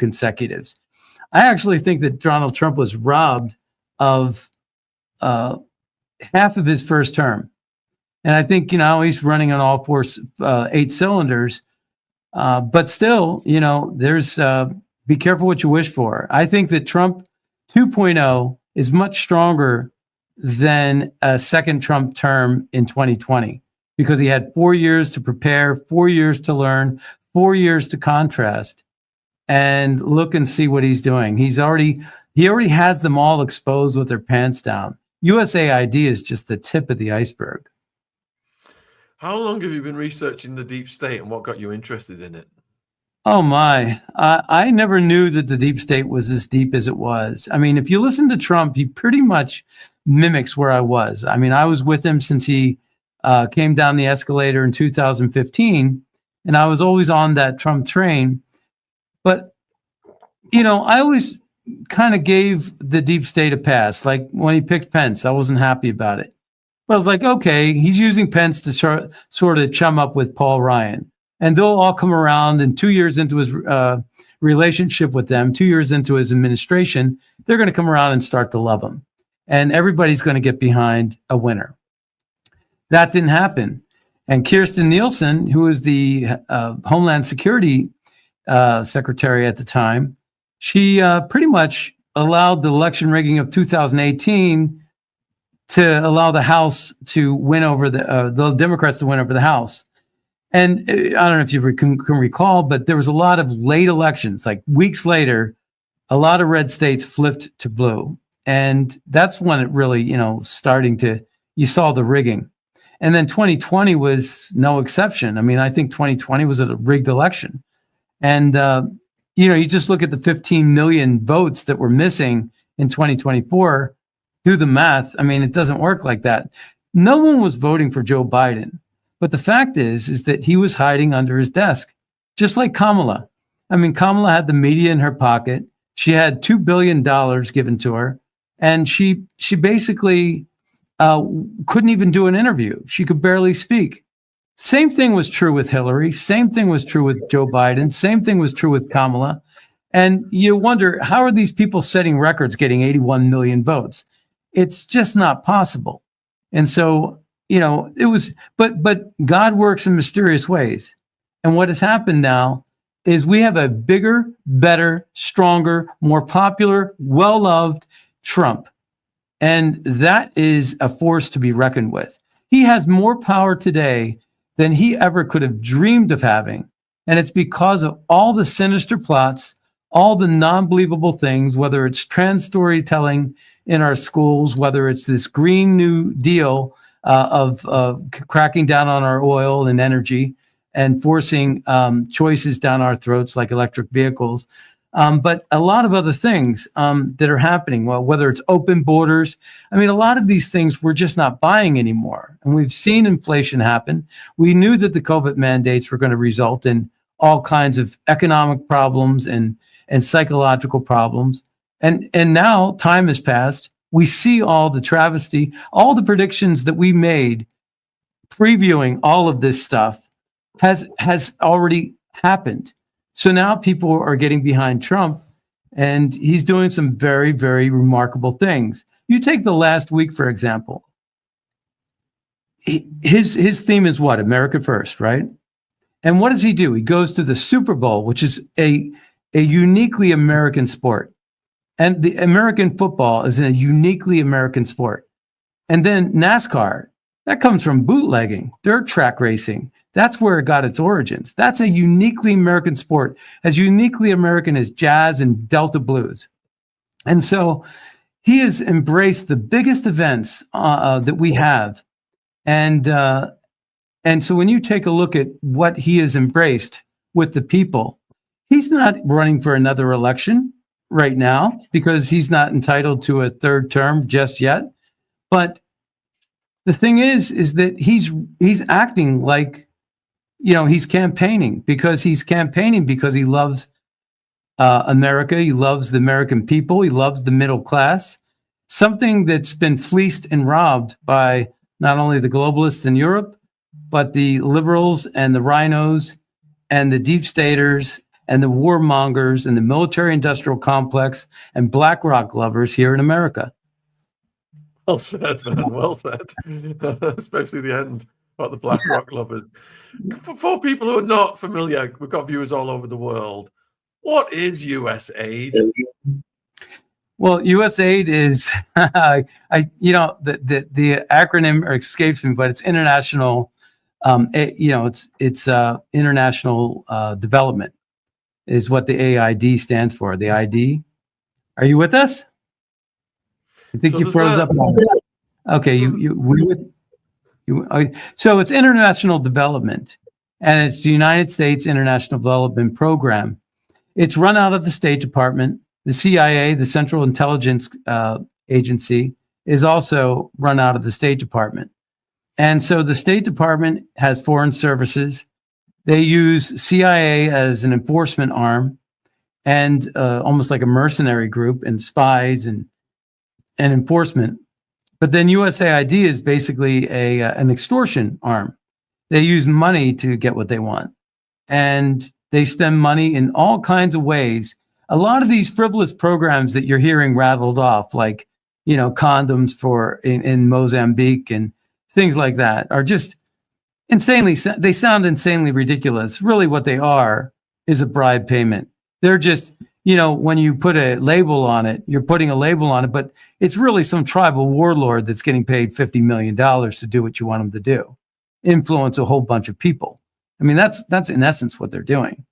consecutives. I actually think that Donald Trump was robbed of half of his first term. And I think, he's running on all 8 cylinders. But still, there's be careful what you wish for. I think that Trump 2.0 is much stronger than a second Trump term in 2020 because he had 4 years to prepare, 4 years to learn, 4 years to contrast, and look and see what he's doing. He already has them all exposed with their pants down. USAID is just the tip of the iceberg. How long have you been researching the deep state and what got you interested in it? Oh my, I never knew that the deep state was as deep as it was. I mean, if you listen to Trump, he pretty much mimics where I was. I mean, I was with him since he came down the escalator in 2015, and I was always on that Trump train. But, I always kind of gave the deep state a pass. Like when he picked Pence, I wasn't happy about it. But I was like, okay, he's using Pence to sort of chum up with Paul Ryan. And they'll all come around, and 2 years into his relationship with them, 2 years into his administration, they're going to come around and start to love him. And everybody's going to get behind a winner. That didn't happen. And Kirstjen Nielsen, who was the Homeland Security Secretary at the time, she pretty much allowed the election rigging of 2018 to allow the House to win over the Democrats to win over the House. And I don't know if you can recall, but there was a lot of late elections, like weeks later, a lot of red states flipped to blue. And that's when it really, you saw the rigging. And then 2020 was no exception. I mean, I think 2020 was a rigged election. And, you just look at the 15 million votes that were missing in 2024, do the math. I mean, it doesn't work like that. No one was voting for Joe Biden. But the fact is that he was hiding under his desk, just like Kamala. I mean, Kamala had the media in her pocket. She had $2 billion given to her, and she basically couldn't even do an interview. She could barely speak. Same thing was true with Hillary. Same thing was true with Joe Biden. Same thing was true with Kamala. And you wonder, how are these people setting records getting 81 million votes? It's just not possible. And so, it was, but God works in mysterious ways. And what has happened now is we have a bigger, better, stronger, more popular, well-loved Trump. And that is a force to be reckoned with. He has more power today than he ever could have dreamed of having. And it's because of all the sinister plots, all the non-believable things, whether it's trans storytelling in our schools, whether it's this Green New Deal of cracking down on our oil and energy and forcing choices down our throats like electric vehicles, but a lot of other things that are happening. Well, whether it's open borders, I mean, a lot of these things we're just not buying anymore. And we've seen inflation happen. We knew that the COVID mandates were going to result in all kinds of economic problems and psychological problems. And now time has passed. We see all the travesty, all the predictions that we made previewing all of this stuff has already happened. So now people are getting behind Trump, and he's doing some very, very remarkable things. You take the last week, for example. His theme is what? America First, right? And what does he do? He goes to the Super Bowl, which is a uniquely American sport. And the American football is a uniquely American sport. And then NASCAR, that comes from bootlegging, dirt track racing. That's where it got its origins. That's a uniquely American sport, as uniquely American as jazz and Delta blues. And so he has embraced the biggest events that we have. And so when you take a look at what he has embraced with the people, he's not running for another election right now because he's not entitled to a third term just yet. But the thing is that he's acting like, he's campaigning because he loves America. He loves the American people. He loves the middle class, something that's been fleeced and robbed by not only the globalists in Europe, but the liberals and the rhinos and the deep staters and the warmongers and the military-industrial complex and BlackRock lovers here in America. Well said, man. Well said. Especially the end about the BlackRock lovers. For people who are not familiar, we've got viewers all over the world. What is USAID? Well, USAID is, the acronym escapes me, but it's international. It's international development is what the AID stands for. The ID. Are you with us? I think you froze up. Okay, so it's international development, and it's the United States International Development Program. It's run out of the State Department. The CIA, the Central Intelligence Agency, is also run out of the State Department. And so the State Department has foreign services. They use CIA as an enforcement arm and almost like a mercenary group, and spies and enforcement. But then USAID is basically an extortion arm. They use money to get what they want. And they spend money in all kinds of ways. A lot of these frivolous programs that you're hearing rattled off, like, condoms in Mozambique and things like that, are just they sound insanely ridiculous. Really what they are is a bribe payment. They're just, when you put a label on it, you're putting a label on it, but it's really some tribal warlord that's getting paid $50 million to do what you want them to do, influence a whole bunch of people. I mean, that's in essence what they're doing.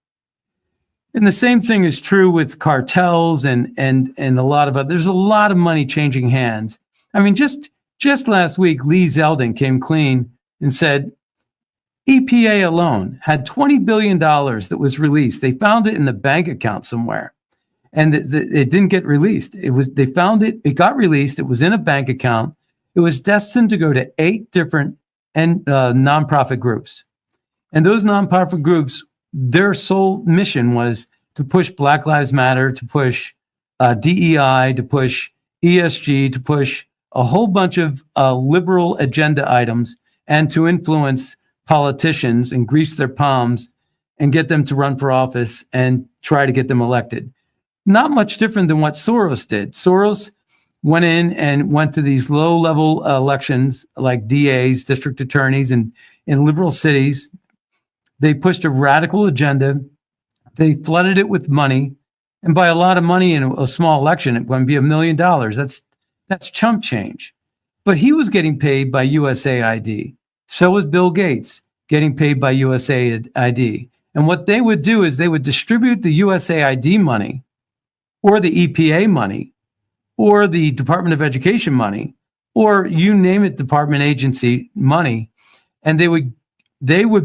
And the same thing is true with cartels and a lot of there's a lot of money changing hands. I mean, just last week, Lee Zeldin came clean and said EPA alone had $20 billion that was released. They found it in the bank account somewhere, and it didn't get released. They found it. It got released. It was in a bank account. It was destined to go to 8 different nonprofit groups, and those nonprofit groups, their sole mission was to push Black Lives Matter, to push DEI, to push ESG, to push a whole bunch of liberal agenda items, and to influence politicians and grease their palms and get them to run for office and try to get them elected. Not much different than what Soros did. Soros went to these low-level elections like DAs, district attorneys, and in liberal cities. They pushed a radical agenda. They flooded it with money. And by a lot of money in a small election, it wouldn't be $1 million. That's chump change. But he was getting paid by USAID. So was Bill Gates getting paid by USAID. And what they would do is they would distribute the USAID money or the EPA money or the Department of Education money or you name it, department agency money. And they would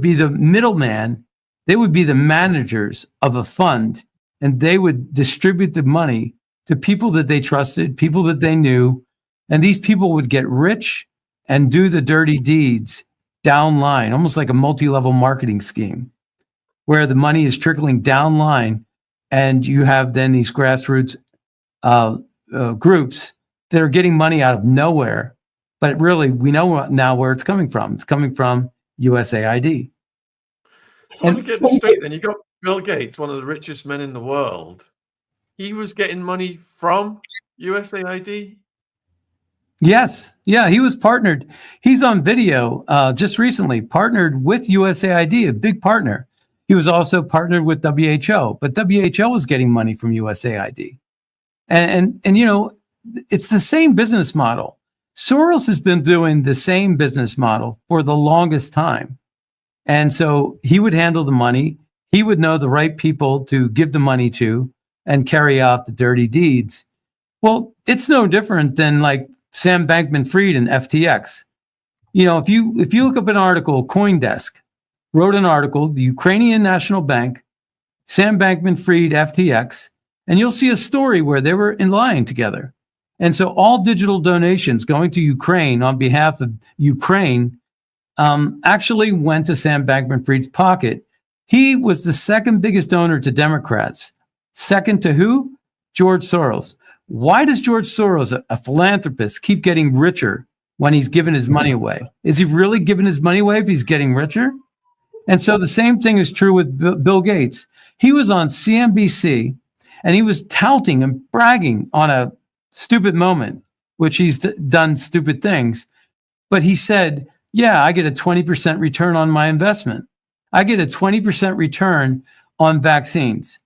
be the middleman. They would be the managers of a fund, and they would distribute the money to people that they trusted, people that they knew. And these people would get rich and do the dirty deeds down line, almost like a multi-level marketing scheme where the money is trickling down line. And you have then these grassroots groups that are getting money out of nowhere. But really, we know now where it's coming from. It's coming from USAID. So let me get this straight then. You got Bill Gates, one of the richest men in the world. He was getting money from USAID? Yes. Yeah, he was partnered. He's on video just recently, partnered with USAID, a big partner. He was also partnered with WHO, but WHO was getting money from USAID. And it's the same business model. Soros has been doing the same business model for the longest time. And so he would handle the money. He would know the right people to give the money to and carry out the dirty deeds. Well, it's no different than like Sam Bankman-Fried and FTX. If you look up an article, CoinDesk wrote an article, the Ukrainian National Bank, Sam Bankman-Fried, FTX, and you'll see a story where they were in line together. And so all digital donations going to Ukraine on behalf of Ukraine actually went to Sam Bankman-Fried's pocket. He was the second biggest donor to Democrats. Second to who? George Soros. Why does George Soros, a philanthropist, keep getting richer when he's giving his money away? Is he really giving his money away if he's getting richer? And so the same thing is true with Bill Gates. He was on CNBC and he was touting and bragging on a stupid moment, which he's done stupid things. But he said, yeah, I get a 20% return on my investment. I get a 20% return on vaccines.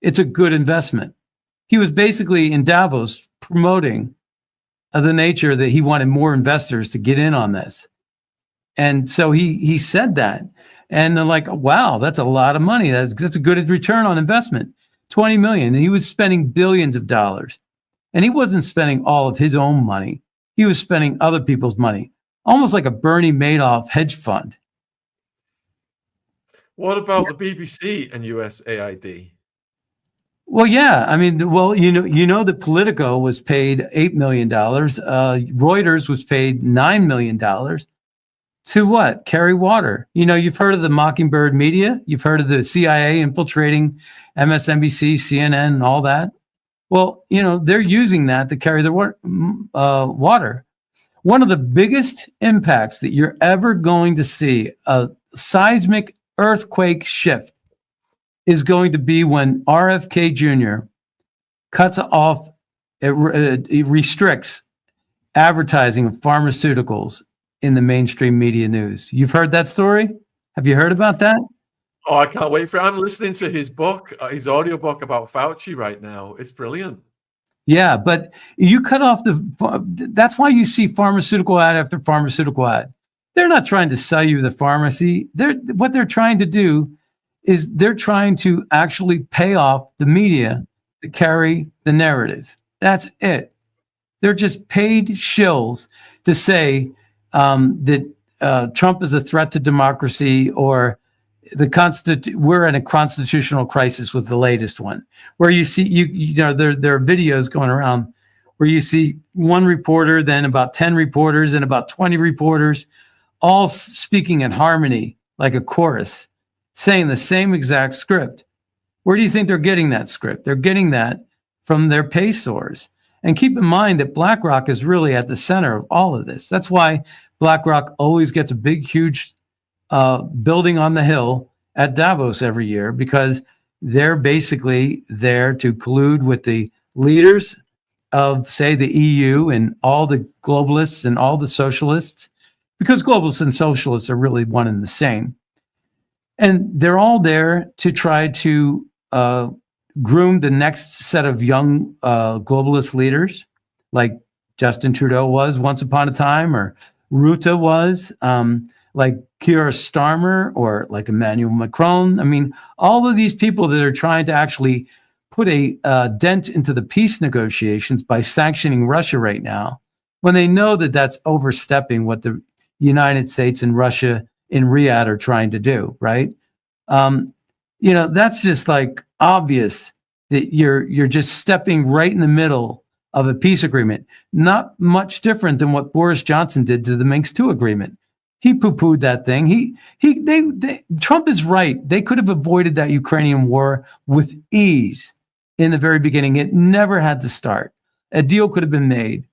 It's a good investment. He was basically in Davos promoting the nature that he wanted more investors to get in on this. And so he said that. And they're like, wow, that's a lot of money. That's a good return on investment. 20 million. And he was spending billions of dollars. And he wasn't spending all of his own money. He was spending other people's money, almost like a Bernie Madoff hedge fund. What about the BBC and USAID? Well, yeah. I mean, well, you know that Politico was paid $8 million. Reuters was paid $9 million. To what? Carry water. You know, you've heard of the Mockingbird media. You've heard of the CIA infiltrating MSNBC, CNN, and all that. Well, you know, they're using that to carry their water. One of the biggest impacts that you're ever going to see, a seismic earthquake shift, is going to be when RFK Jr. cuts off, it restricts advertising of pharmaceuticals in the mainstream media news. You've heard that story? Have you heard about that? Oh, I can't wait for it. I'm listening to his book, his audiobook about Fauci right now. It's brilliant. Yeah, but you cut off that's why you see pharmaceutical ad after pharmaceutical ad. They're not trying to sell you the pharmacy. What they're trying to do is they're trying to actually pay off the media to carry the narrative. That's it. They're just paid shills to say that Trump is a threat to democracy, or we're in a constitutional crisis with the latest one, where you see you know there are videos going around where you see one reporter, then about 10 reporters, and about 20 reporters, all speaking in harmony like a chorus, saying the same exact script. Where do you think they're getting that script? They're getting that from their pay source. And keep in mind that BlackRock is really at the center of all of this. That's why BlackRock always gets a big, huge building on the hill at Davos every year, because they're basically there to collude with the leaders of, say, the EU and all the globalists and all the socialists, because globalists and socialists are really one and the same. And they're all there to try to groom the next set of young globalist leaders, like Justin Trudeau was once upon a time, or Rutte was, like Keir Starmer, or like Emmanuel Macron. I mean, all of these people that are trying to actually put a dent into the peace negotiations by sanctioning Russia right now, when they know that that's overstepping what the United States and Russia in Riyadh are trying to do, right? You know, that's just like obvious that you're just stepping right in the middle of a peace agreement. Not much different than what Boris Johnson did to the Minsk II agreement. He poo-pooed that thing. Trump is right. They could have avoided that Ukrainian war with ease in the very beginning. It never had to start. A deal could have been made.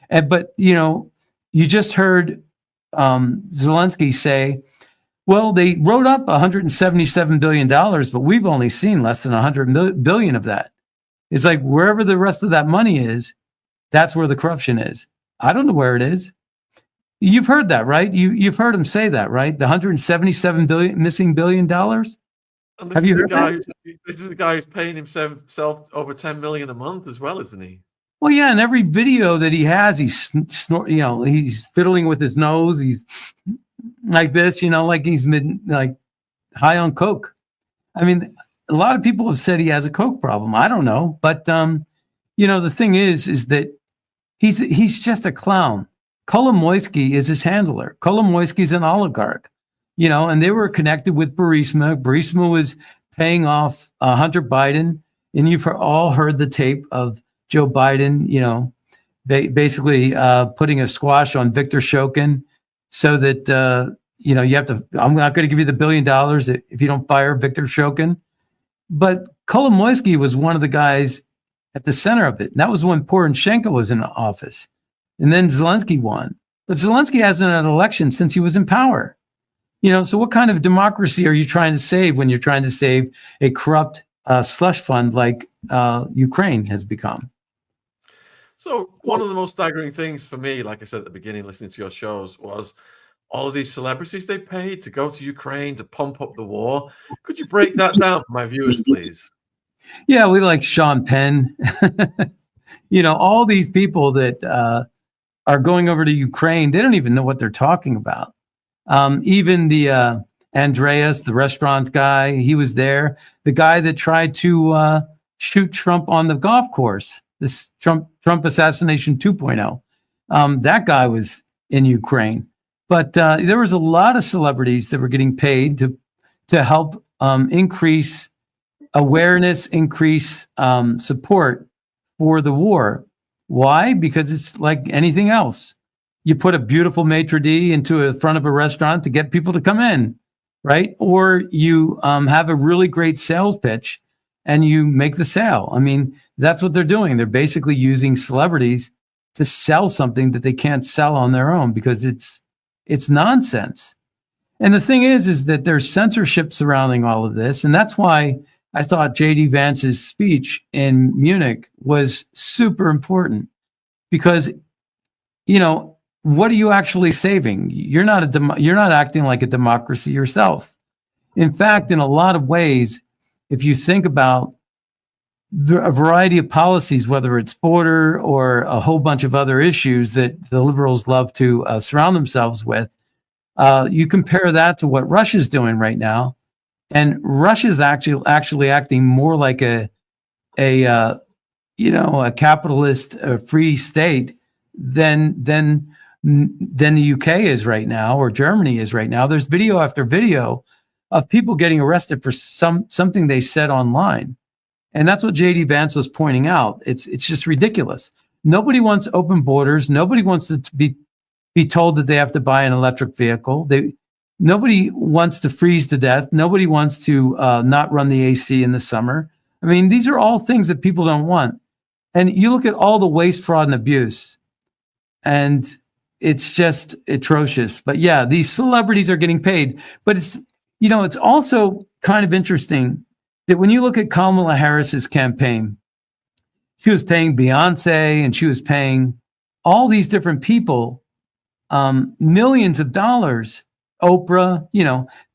But, you know, you just heard Zelensky say, well, they wrote up $177 billion, but we've only seen less than $100 billion of that. It's like wherever the rest of that money is, that's where the corruption is. I don't know where it is. You've heard that, right? You've heard him say that, right? The $177 billion missing $1 billion. Have you heard that? This is a guy who's paying himself over $10 million a month as well, isn't he? Well, yeah. In every video that he has, he's he's fiddling with his nose. He's like this, like he's like high on coke. I mean, a lot of people have said he has a coke problem. I don't know, but the thing is that he's just a clown. Kolomoisky is his handler. Kolomoisky's an oligarch, and they were connected with Burisma. Burisma was paying off Hunter Biden, and you've all heard the tape of Joe Biden, basically putting a squash on Victor Shokin, so that you have to. I'm not going to give you the $1 billion if you don't fire Victor Shokin. But Kolomoisky was one of the guys at the center of it, and that was when Poroshenko was in office. And then Zelensky won. But Zelensky hasn't had an election since he was in power. So what kind of democracy are you trying to save when you're trying to save a corrupt slush fund like Ukraine has become? So one of the most staggering things for me, like I said at the beginning, listening to your shows, was all of these celebrities they paid to go to Ukraine to pump up the war. Could you break that down for my viewers, please? Yeah, we like Sean Penn. All these people that are going over to Ukraine, they don't even know what they're talking about. Even the Andreas, the restaurant guy, he was there. The guy that tried to shoot Trump on the golf course, this Trump assassination 2.0, that guy was in Ukraine. But there was a lot of celebrities that were getting paid to help increase awareness, increase support for the war. Why? Because it's like anything else. You put a beautiful maitre d' into the front of a restaurant to get people to come in, right? Or you have a really great sales pitch and you make the sale. I mean, that's what they're doing. They're basically using celebrities to sell something that they can't sell on their own because it's nonsense. And the thing is that there's censorship surrounding all of this. And that's why I thought J.D. Vance's speech in Munich was super important because, what are you actually saving? You're not acting like a democracy yourself. In fact, in a lot of ways, if you think about a variety of policies, whether it's border or a whole bunch of other issues that the liberals love to surround themselves with, you compare that to what Russia's doing right now, and Russia's actually acting more like a capitalist, free state than the UK is right now, or Germany is right now. There's video after video of people getting arrested for something they said online. And that's what J.D. Vance was pointing out. It's just ridiculous. Nobody wants open borders. Nobody wants to be told that they have to buy an electric vehicle. Nobody wants to freeze to death. Nobody wants to not run the AC in the summer. I mean, these are all things that people don't want. And you look at all the waste, fraud, and abuse, and it's just atrocious. But yeah, these celebrities are getting paid. But it's also kind of interesting that when you look at Kamala Harris's campaign, she was paying Beyonce and she was paying all these different people millions of dollars. Oprah,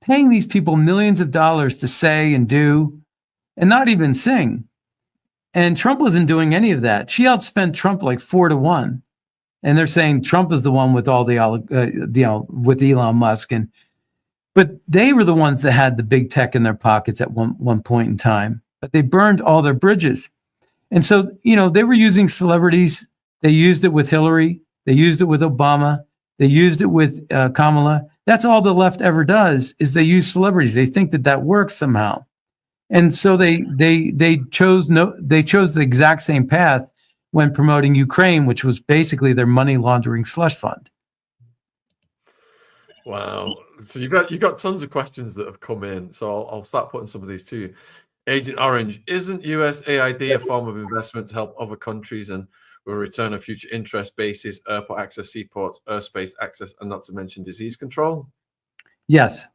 paying these people millions of dollars to say and do and not even sing. And Trump wasn't doing any of that. She outspent Trump like 4-1. And they're saying Trump is the one with all with Elon Musk. But they were the ones that had the big tech in their pockets at one point in time. But they burned all their bridges. And so, they were using celebrities. They used it with Hillary. They used it with Obama. They used it with Kamala. That's all the left ever does is they use celebrities. They think that works somehow. And so they chose the exact same path when promoting Ukraine, which was basically their money laundering slush fund. Wow. So you've got tons of questions that have come in. So I'll start putting some of these to you. Agent Orange, isn't USAID a form of investment to help other countries and will return a future interest basis, airport access, seaports, airspace access, and not to mention disease control? Yes.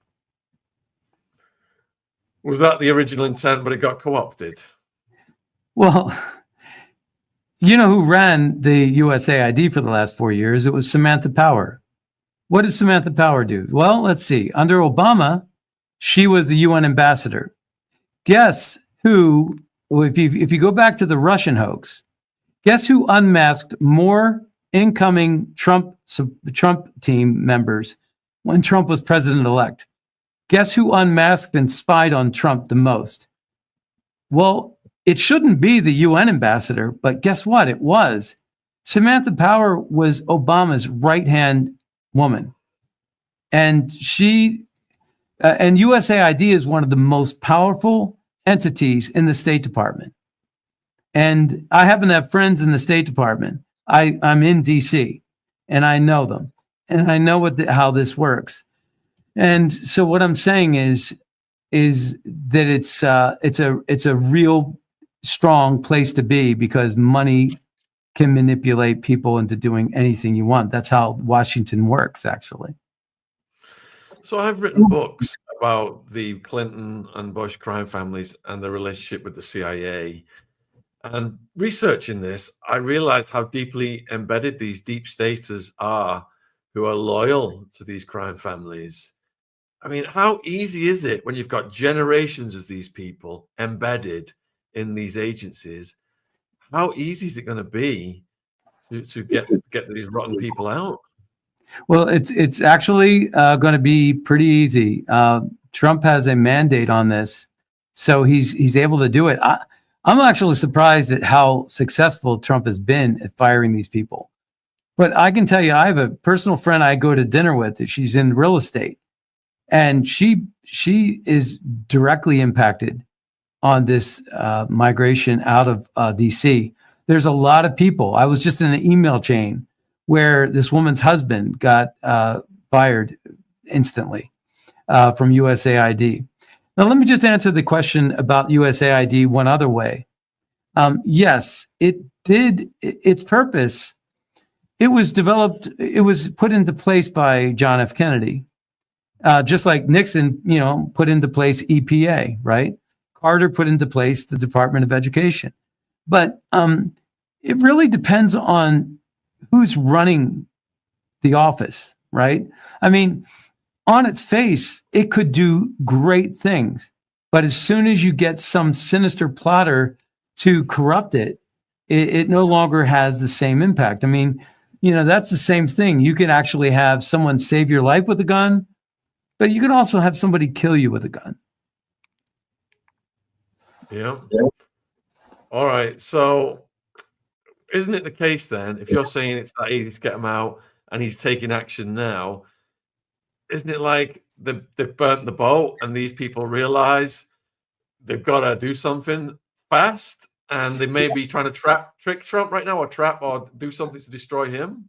Was that the original intent, but it got co-opted? Well, you know who ran the USAID for the last 4 years? It was Samantha Power. What did Samantha Power do? Well, let's see. Under Obama, she was the UN ambassador. Guess who, if you go back to the Russian hoax, guess who unmasked more incoming Trump team members when Trump was president-elect? Guess who unmasked and spied on Trump the most? Well, it shouldn't be the UN ambassador, but guess what? It was. Samantha Power was Obama's right-hand woman. And and USAID is one of the most powerful entities in the State Department. And I happen to have friends in the State Department. I'm in DC and I know them and I know how this works. And so what I'm saying is that it's a real strong place to be because money can manipulate people into doing anything you want. That's how Washington works, actually. So I've written books about the Clinton and Bush crime families and the relationship with the CIA. And researching this, I realized how deeply embedded these deep staters are who are loyal to these crime families. I mean, how easy is it when you've got generations of these people embedded in these agencies? How easy is it going to be to get these rotten people out? Well, it's actually going to be pretty easy. Trump has a mandate on this, so he's able to do it. I'm actually surprised at how successful Trump has been at firing these people. But I can tell you, I have a personal friend I go to dinner with. She's in real estate, and she is directly impacted on this migration out of DC. There's a lot of people. I was just in an email chain where this woman's husband got fired instantly from USAID. Now, let me just answer the question about USAID one other way. Yes, it did its purpose. It was developed, it was put into place by John F. Kennedy, just like Nixon, put into place EPA, right? Carter put into place the Department of Education. But it really depends on who's running the office, right? I mean, on its face, it could do great things. But as soon as you get some sinister plotter to corrupt it, it no longer has the same impact. I mean, that's the same thing. You can actually have someone save your life with a gun, but you can also have somebody kill you with a gun. Yeah. All right. So isn't it the case then, if you're saying it's that easy to get him out and he's taking action now, isn't it like they've burnt the boat and these people realize they've got to do something fast and they may be trying to trick Trump right now or do something to destroy him?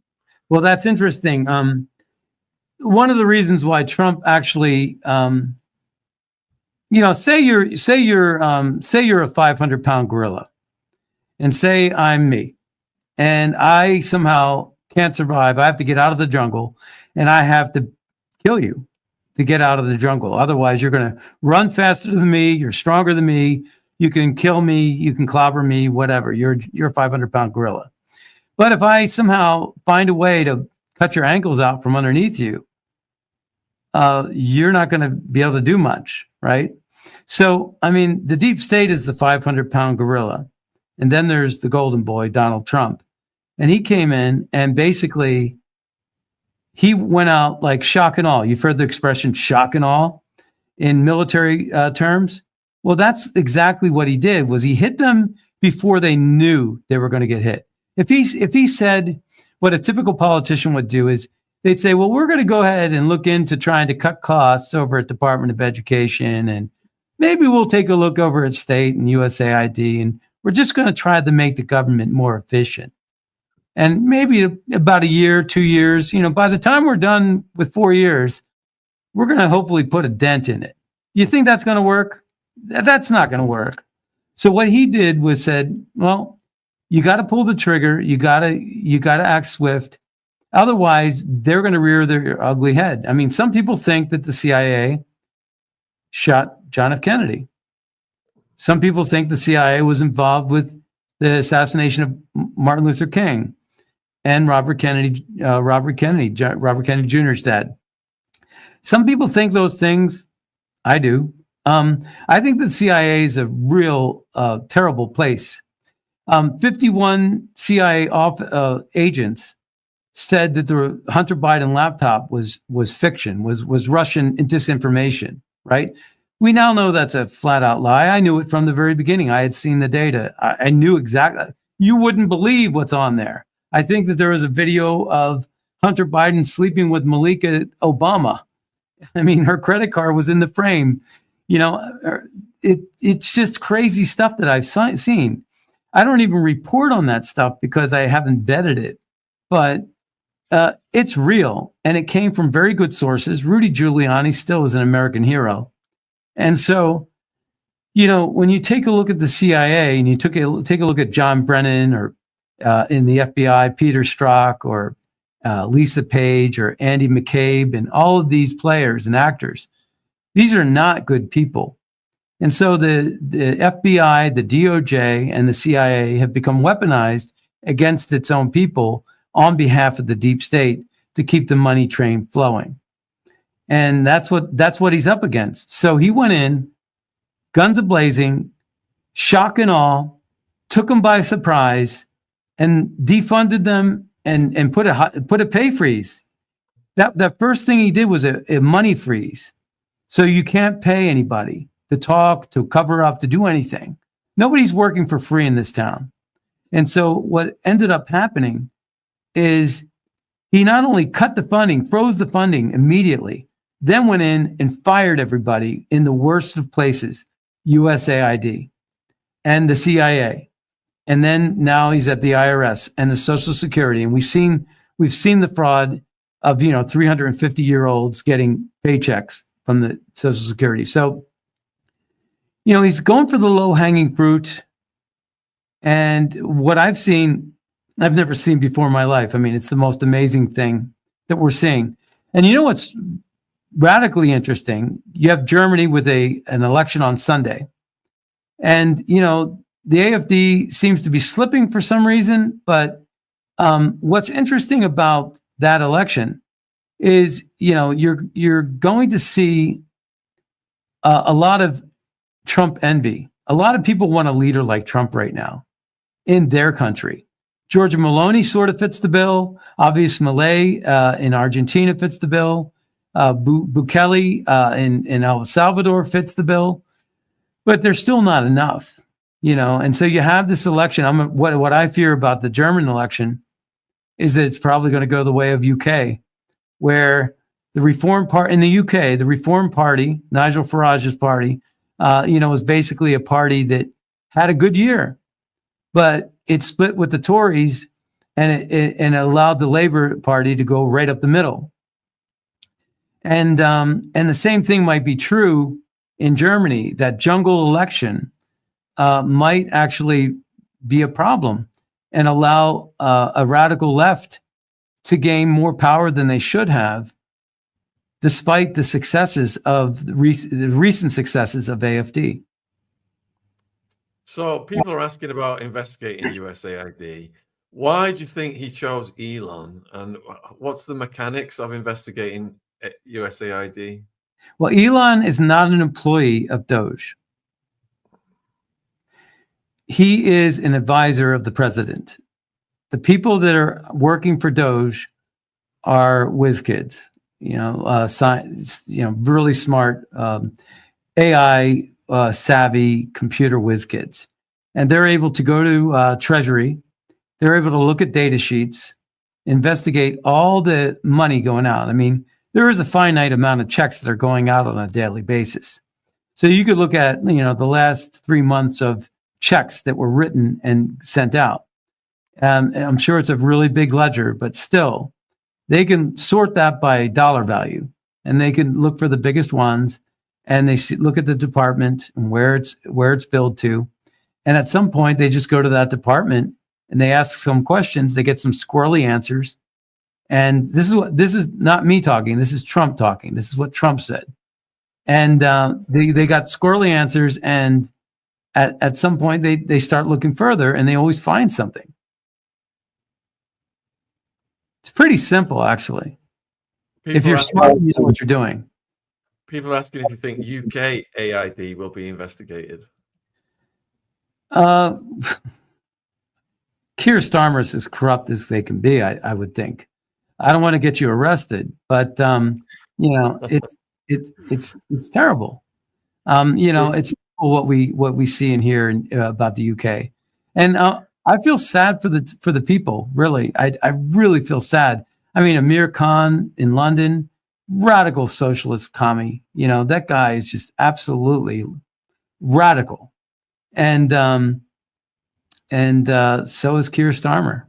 Well, that's interesting. One of the reasons why Trump actually, say you're a 500-pound gorilla, and say I'm me, and I somehow can't survive. I have to get out of the jungle, and I have to kill you to get out of the jungle. Otherwise, you're going to run faster than me. You're stronger than me. You can kill me. You can clobber me. Whatever. You're a 500-pound gorilla. But if I somehow find a way to cut your ankles out from underneath you, you're not going to be able to do much, right? So, I mean, the deep state is the 500-pound gorilla. And then there's the golden boy, Donald Trump. And he came in and basically he went out like shock and awe. You've heard the expression shock and awe in military terms. Well, that's exactly what he did, was he hit them before they knew they were going to get hit. If he said what a typical politician would do is they'd say, well, we're going to go ahead and look into trying to cut costs over at Department of Education, and maybe we'll take a look over at state and USAID, and we're just going to try to make the government more efficient. And maybe about a year, 2 years, by the time we're done with 4 years, we're going to hopefully put a dent in it. You think that's going to work? That's not going to work. So what he did was said, well, you got to pull the trigger. You got to act swift. Otherwise, they're going to rear their ugly head. I mean, some people think that the CIA shot John F. Kennedy. Some people think the CIA was involved with the assassination of Martin Luther King and Robert Kennedy Jr.'s dad. Some people think those things. I do. I think the CIA is a real terrible place. 51 CIA agents said that the Hunter Biden laptop was fiction, was Russian disinformation, right? We now know that's a flat out lie. I knew it from the very beginning. I had seen the data. I knew exactly. You wouldn't believe what's on there. I think that there was a video of Hunter Biden sleeping with Malika Obama. I mean, her credit card was in the frame. It's just crazy stuff that I've seen. I don't even report on that stuff because I haven't vetted it, but it's real, and it came from very good sources. Rudy Giuliani still is an American hero. And so, when you take a look at the CIA and you take a look at John Brennan or in the FBI, Peter Strzok, or Lisa Page or Andy McCabe and all of these players and actors. These are not good people. And so the FBI, the DOJ, and the CIA have become weaponized against its own people on behalf of the deep state to keep the money train flowing. And that's what he's up against. So he went in, guns a-blazing, shock and awe, took them by surprise, and defunded them and put a pay freeze. That first thing he did was a money freeze. So you can't pay anybody to talk, to cover up, to do anything. Nobody's working for free in this town. And so what ended up happening is he not only cut the funding, froze the funding immediately, then went in and fired everybody in the worst of places, USAID and the CIA. And then now he's at the IRS and the Social Security. And we've seen the fraud of 350-year-olds getting paychecks from the Social Security. So, he's going for the low-hanging fruit. And what I've seen, I've never seen before in my life. I mean, it's the most amazing thing that we're seeing. And you know what's radically interesting? You have Germany with an election on Sunday. And, the AfD seems to be slipping for some reason. But what's interesting about that election is, you're going to see a lot of Trump envy. A lot of people want a leader like Trump right now in their country. Giorgia Meloni sort of fits the bill. Obvious Milei in Argentina fits the bill. Bukele in El Salvador fits the bill. But there's still not enough, And so you have this election. What I fear about the German election is that it's probably going to go the way of UK, where the Reform Party in the UK, the Reform Party, Nigel Farage's party, was basically a party that had a good year, but it split with the Tories, and it allowed the Labour Party to go right up the middle. And the same thing might be true in Germany. That jungle election might actually be a problem and allow a radical left to gain more power than they should have, despite the successes of the recent successes of AfD. So people are asking about investigating USAID. Why do you think he chose Elon? And what's the mechanics of investigating USAID? Well, Elon is not an employee of DOGE. He is an advisor of the president. The people that are working for DOGE are whiz kids, really smart, AI savvy computer whiz kids. And they're able to go to Treasury. They're able to look at data sheets, investigate all the money going out. I mean, there is a finite amount of checks that are going out on a daily basis. So you could look at, the last 3 months of checks that were written and sent out. And I'm sure it's a really big ledger, but still, they can sort that by dollar value, and they can look for the biggest ones, and they look at the department and where it's billed to. And at some point, they just go to that department and they ask some questions. They get some squirrely answers. And this is not me talking. This is Trump talking. This is what Trump said. And they got squirrely answers. And at some point, they start looking further, and they always find something. It's pretty simple, actually. If you're smart, you know what you're doing. People are asking if you think UK AID will be investigated. Keir Starmer's as corrupt as they can be, I would think. I don't want to get you arrested, but it's terrible. It's what we see and hear about the UK, and I feel sad for the people. Really, I really feel sad. I mean, Amir Khan in London, radical socialist commie. That guy is just absolutely radical, and so is Keir Starmer.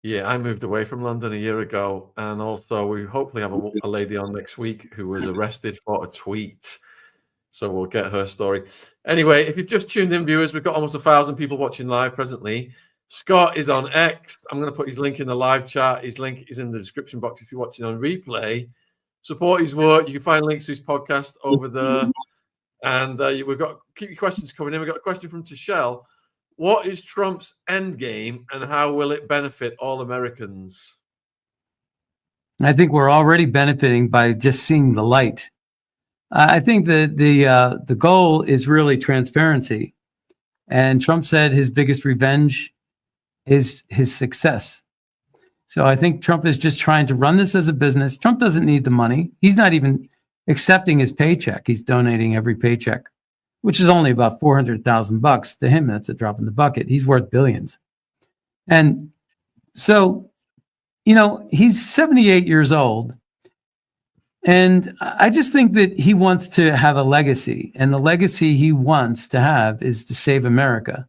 Yeah, I moved away from London a year ago, and also we hopefully have a lady on next week who was arrested for a tweet. So we'll get her story. Anyway, if you've just tuned in, viewers, we've got almost 1,000 people watching live presently. Scott is on X. I'm going to put his link in the live chat. His link is in the description box if you're watching on replay. Support his work. You can find links to his podcast over there. And we've got keep your questions coming in. We've got a question from Tashelle. What is Trump's endgame and how will it benefit all Americans? I think we're already benefiting by just seeing the light. I think that the goal is really transparency. And Trump said his biggest revenge is his success. So I think Trump is just trying to run this as a business. Trump doesn't need the money. He's not even accepting his paycheck. He's donating every paycheck, which is only about $400,000 to him. That's a drop in the bucket. He's worth billions. And so, he's 78 years old. And I just think that he wants to have a legacy. And the legacy he wants to have is to save America.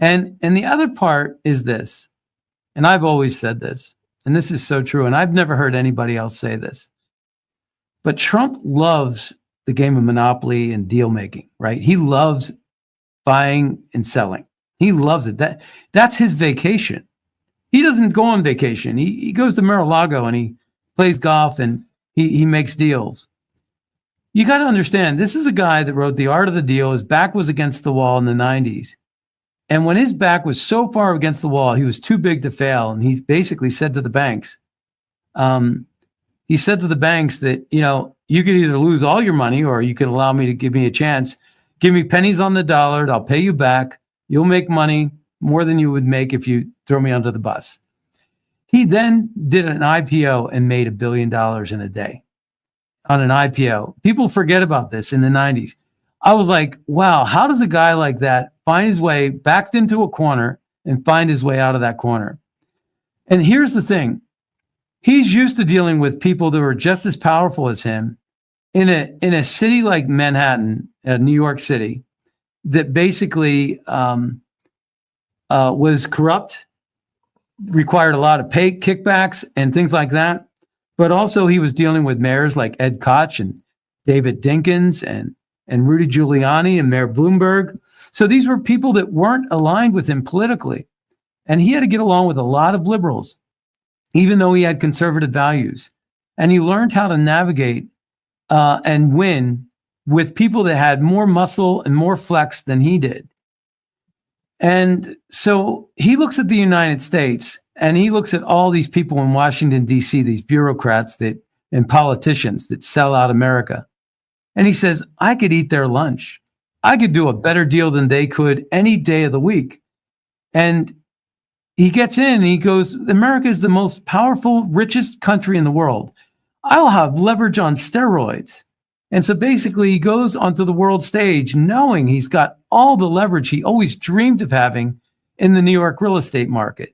And the other part is this, and I've always said this, and this is so true, and I've never heard anybody else say this, but Trump loves the game of monopoly and deal making, right? He loves buying and selling. He loves it. That's his vacation. He doesn't go on vacation. He goes to Mar-a-Lago and he plays golf and he makes deals. You got to understand, this is a guy that wrote The Art of the Deal. His back was against the wall in the 90s. And when his back was so far against the wall, he was too big to fail. And he's basically said to the banks, that, you could either lose all your money or you can allow me to give me a chance. Give me pennies on the dollar. I'll pay you back. You'll make money more than you would make if you throw me under the bus. He then did an IPO and made $1 billion in a day on an IPO. People forget about this in the 90s. I was like, wow, how does a guy like that find his way backed into a corner and find his way out of that corner? And here's the thing. He's used to dealing with people that were just as powerful as him in a city like Manhattan, New York City, that basically was corrupt, required a lot of pay kickbacks and things like that. But also he was dealing with mayors like Ed Koch and David Dinkins and Rudy Giuliani and Mayor Bloomberg. So these were people that weren't aligned with him politically. And he had to get along with a lot of liberals, even though he had conservative values. And he learned how to navigate and win with people that had more muscle and more flex than he did. And so he looks at the United States and he looks at all these people in Washington, D.C., these bureaucrats and politicians that sell out America. And he says, I could eat their lunch. I could do a better deal than they could any day of the week. And he gets in and he goes, America is the most powerful, richest country in the world. I'll have leverage on steroids. And so basically he goes onto the world stage knowing he's got all the leverage he always dreamed of having in the New York real estate market.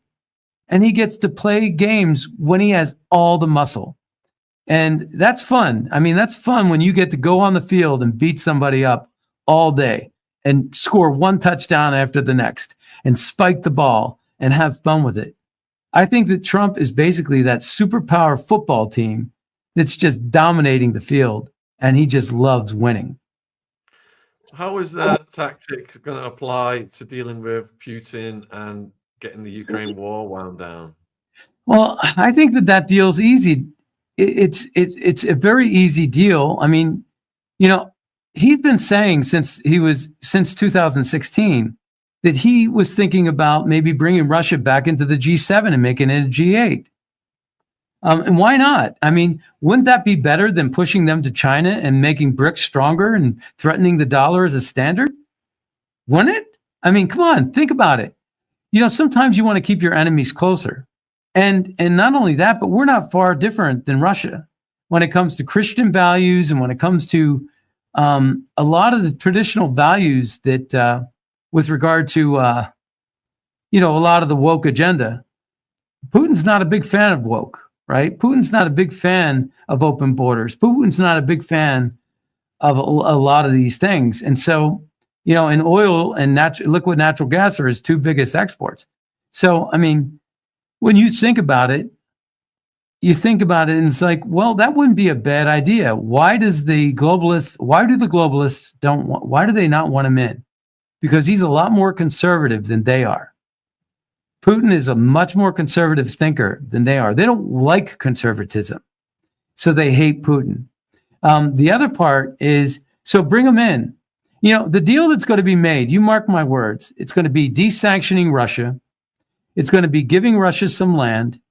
And he gets to play games when he has all the muscle. And that's fun. I mean, that's fun when you get to go on the field and beat somebody up all day and score one touchdown after the next and spike the ball and have fun with it. I think that Trump is basically that superpower football team that's just dominating the field, and he just loves winning. How is that tactic going to apply to dealing with Putin and getting the Ukraine war wound down? Well, I think that deal's easy. It's a very easy deal. I mean, he's been saying since 2016 that he was thinking about maybe bringing Russia back into the G7 and making it a G8. And why not? I mean, wouldn't that be better than pushing them to China and making BRICS stronger and threatening the dollar as a standard? Wouldn't it? I mean, come on, think about it. Sometimes you want to keep your enemies closer. And not only that, but we're not far different than Russia when it comes to Christian values and when it comes to a lot of the traditional values that with regard to, a lot of the woke agenda. Putin's not a big fan of woke. Right? Putin's not a big fan of open borders. Putin's not a big fan of a lot of these things. And so, in oil and liquid natural gas are his two biggest exports. So, I mean, when you think about it, and it's like, well, that wouldn't be a bad idea. Why do the globalists not want him in? Because he's a lot more conservative than they are. Putin is a much more conservative thinker than they are. They don't like conservatism, so they hate Putin. The other part is, so bring them in. You know, the deal that's going to be made, you mark my words, it's going to be desanctioning Russia. It's going to be giving Russia some land.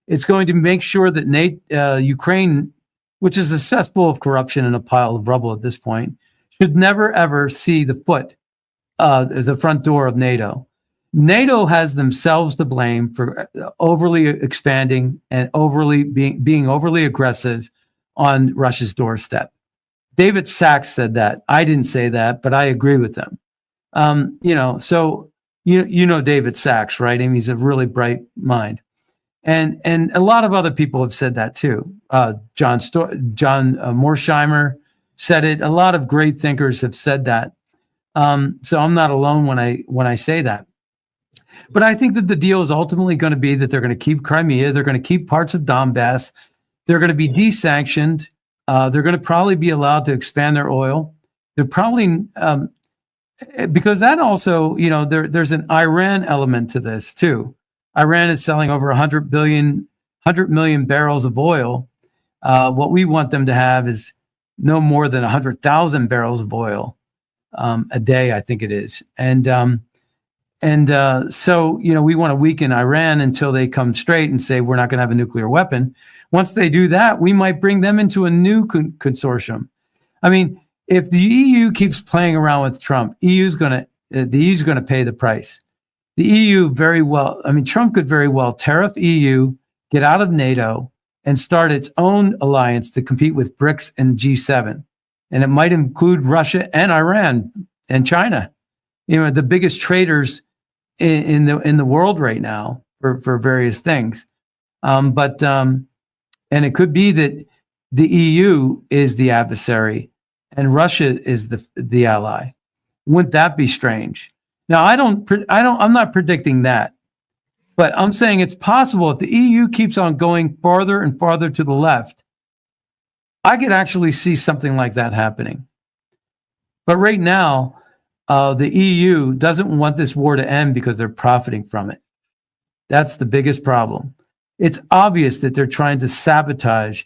It's going to make sure that Ukraine, which is a cesspool of corruption and a pile of rubble at this point, should never, ever see the front door of NATO. NATO has themselves to blame for overly expanding and being overly aggressive on Russia's doorstep. David Sachs said that. I didn't say that, but I agree with them. So you know David Sachs, right? I mean, he's a really bright mind. And a lot of other people have said that too. John Morsheimer said it. A lot of great thinkers have said that. So I'm not alone when I say that. But I think that the deal is ultimately going to be that they're going to keep Crimea. They're going to keep parts of Donbass. They're going to be desanctioned. They're going to probably be allowed to expand their oil. They're probably because that also, there's an Iran element to this too. Iran is selling over 100 million barrels of oil. What we want them to have is no more than 100,000 barrels of oil a day, I think it is. So we want to weaken Iran until they come straight and say we're not going to have a nuclear weapon. Once they do that, we might bring them into a new consortium. I mean, if the EU keeps playing around with Trump, the EU's going to pay the price. The EU Trump could very well tariff EU, get out of NATO, and start its own alliance to compete with BRICS and G7. And it might include Russia and Iran and China, the biggest traders in the world right now for various things. And it could be that the EU is the adversary and Russia is the ally. Wouldn't that be strange? Now, I'm not predicting that, but I'm saying it's possible if the EU keeps on going farther and farther to the left, I could actually see something like that happening. But right now, the EU doesn't want this war to end because they're profiting from it. That's the biggest problem. It's obvious that they're trying to sabotage